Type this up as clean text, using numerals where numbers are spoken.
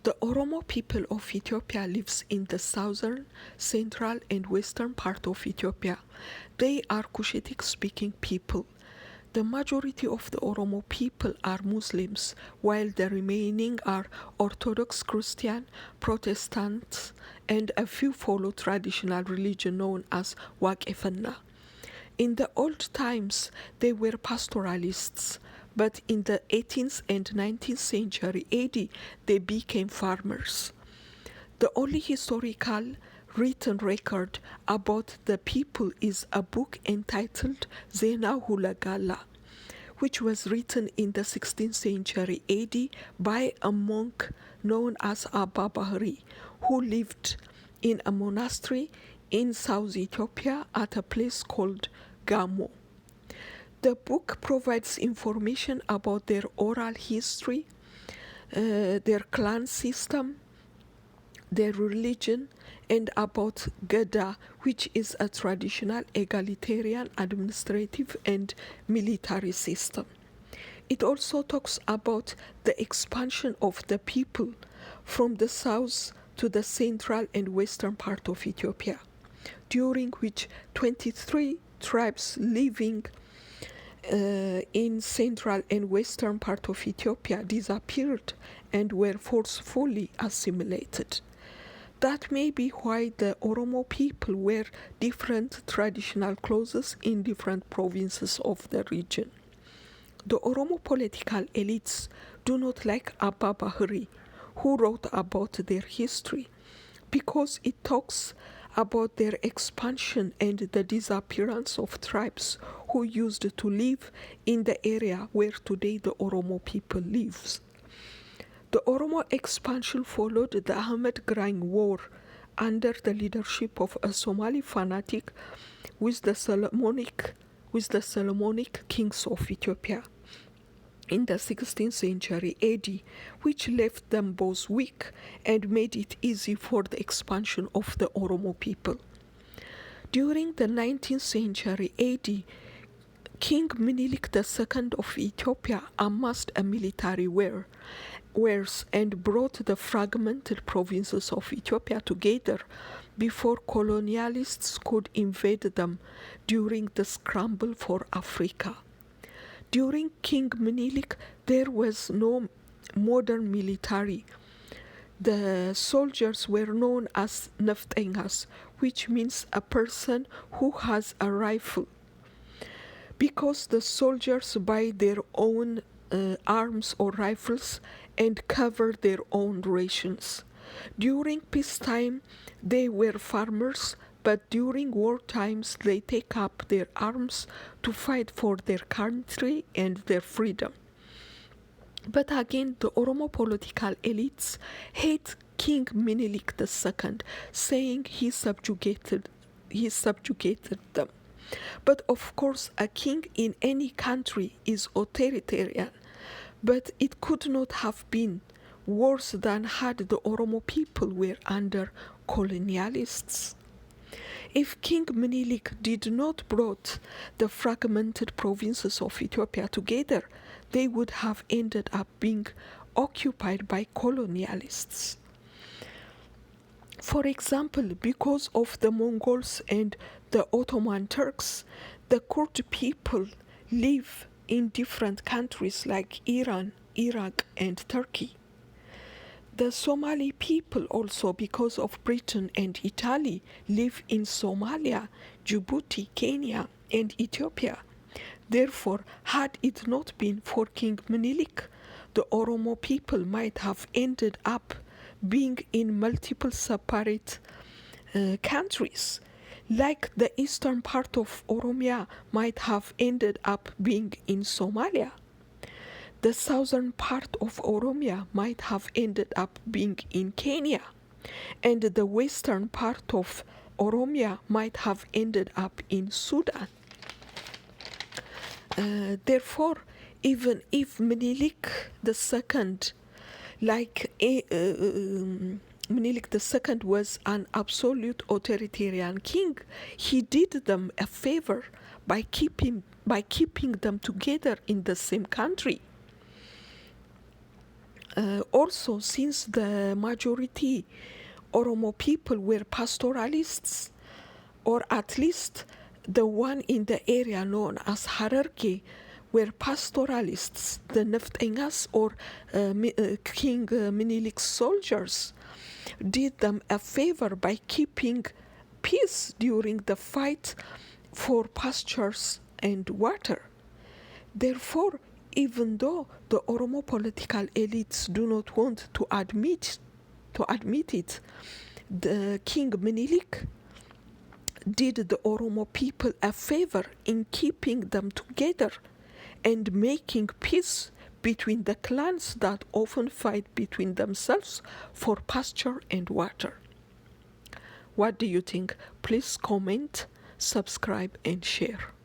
The Oromo people of Ethiopia lives in the southern, central and western part of Ethiopia. They are Cushitic speaking people. The majority of the Oromo people are Muslims, while the remaining are Orthodox Christian, Protestants, and a few follow traditional religion known as Waqefna. In the old times, they were pastoralists, but in the 18th and 19th century AD, they became farmers. The only historical written record about the people is a book entitled Zena Hulagala, which was written in the 16th century AD by a monk known as Abba Bahri, who lived in a monastery in South Ethiopia at a place called Gamo. The book provides information about their oral history, their clan system, their religion, and about Gada, which is a traditional egalitarian administrative and military system. It also talks about the expansion of the people from the south to the central and western part of Ethiopia, during which 23 tribes living in central and western part of Ethiopia disappeared and were forcefully assimilated. That may be why the Oromo people wear different traditional clothes in different provinces of the region. The Oromo political elites do not like Abba Bahri, who wrote about their history, because it talks about their expansion and the disappearance of tribes who used to live in the area where today the Oromo people lives. The Oromo expansion followed the Ahmed Grain War under the leadership of a Somali fanatic with the Solomonic kings of Ethiopia in the 16th century AD, which left them both weak and made it easy for the expansion of the Oromo people. During the 19th century AD, King Menelik II of Ethiopia amassed a military wares and brought the fragmented provinces of Ethiopia together before colonialists could invade them during the scramble for Africa. During King Menelik, there was no modern military. The soldiers were known as Naftengas, which means a person who has a rifle, because the soldiers buy their own arms or rifles and cover their own rations. During peacetime, they were farmers, but during war times they take up their arms to fight for their country and their freedom. But again, the Oromo political elites hate King Menelik II, saying he subjugated them. But of course, a king in any country is authoritarian, but it could not have been worse than had the Oromo people were under colonialists. If King Menelik did not brought the fragmented provinces of Ethiopia together, they would have ended up being occupied by colonialists. For example, because of the Mongols and the Ottoman Turks, the Kurd people live in different countries like Iran, Iraq, and Turkey. The Somali people also, because of Britain and Italy, live in Somalia, Djibouti, Kenya, and Ethiopia. Therefore, had it not been for King Menelik, the Oromo people might have ended up being in multiple separate countries, like the eastern part of Oromia might have ended up being in Somalia. The southern part of Oromia might have ended up being in Kenya, and the western part of Oromia might have ended up in Sudan. Therefore, even if Menelik II, Menelik II was an absolute authoritarian king, he did them a favor by keeping them together in the same country. Also, since the majority Oromo people were pastoralists, or at least the one in the area known as Hararge were pastoralists, the Neftenyas or King Menelik's soldiers did them a favor by keeping peace during the fight for pastures and water. Therefore, even though the Oromo political elites do not want to admit it, the King Menelik did the Oromo people a favor in keeping them together and making peace between the clans that often fight between themselves for pasture and water. What do you think? Please comment, subscribe, and share.